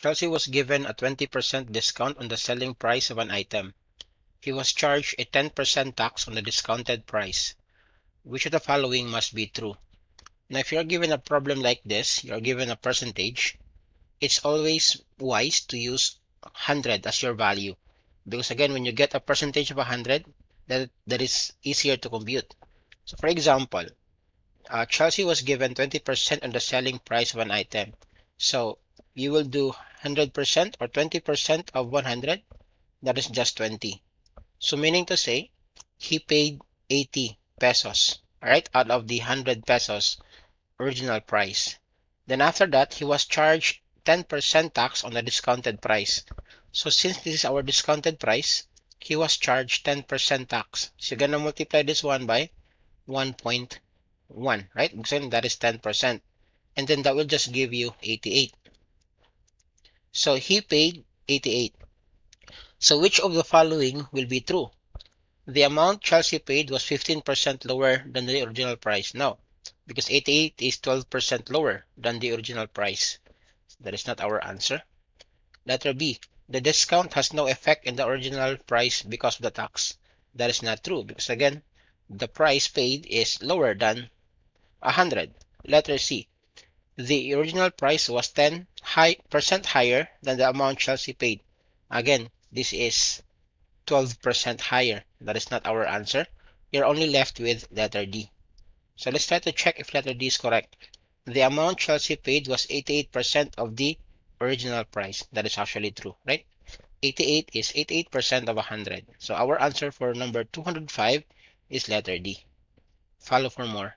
Chelsea was given a 20% discount on the selling price of an item. He was charged a 10% tax on the discounted price. Which of the following must be true? Now, if you're given a problem like this, you're given a percentage, it's always wise to use 100 as your value. Because again, when you get a percentage of 100, that is easier to compute. So for example, Chelsea was given 20% on the selling price of an item. So you will do 100% or 20% of 100, that is just 20. So meaning to say, he paid 80 pesos, right, out of the 100 pesos original price. Then after that, he was charged 10% tax on the discounted price. So since this is our discounted price, he was charged 10% tax. So you're gonna multiply this one by 1.1, right? Because that is 10%. And then that will just give you 88. So he paid 88. So which of the following will be true? The amount Chelsea paid was 15% lower than the original price. No, because 88 is 12% lower than the original price. That is not our answer. Letter B. The discount has no effect in the original price because of the tax. That is not true because again, the price paid is lower than 100. Letter C. The original price was 10% higher than the amount Chelsea paid. Again, this is 12% higher. That is not our answer. You're only left with letter D. So let's try to check if letter D is correct. The amount Chelsea paid was 88% of the original price. That is actually true, right? 88 is 88% of 100. So our answer for number 205 is letter D. Follow for more.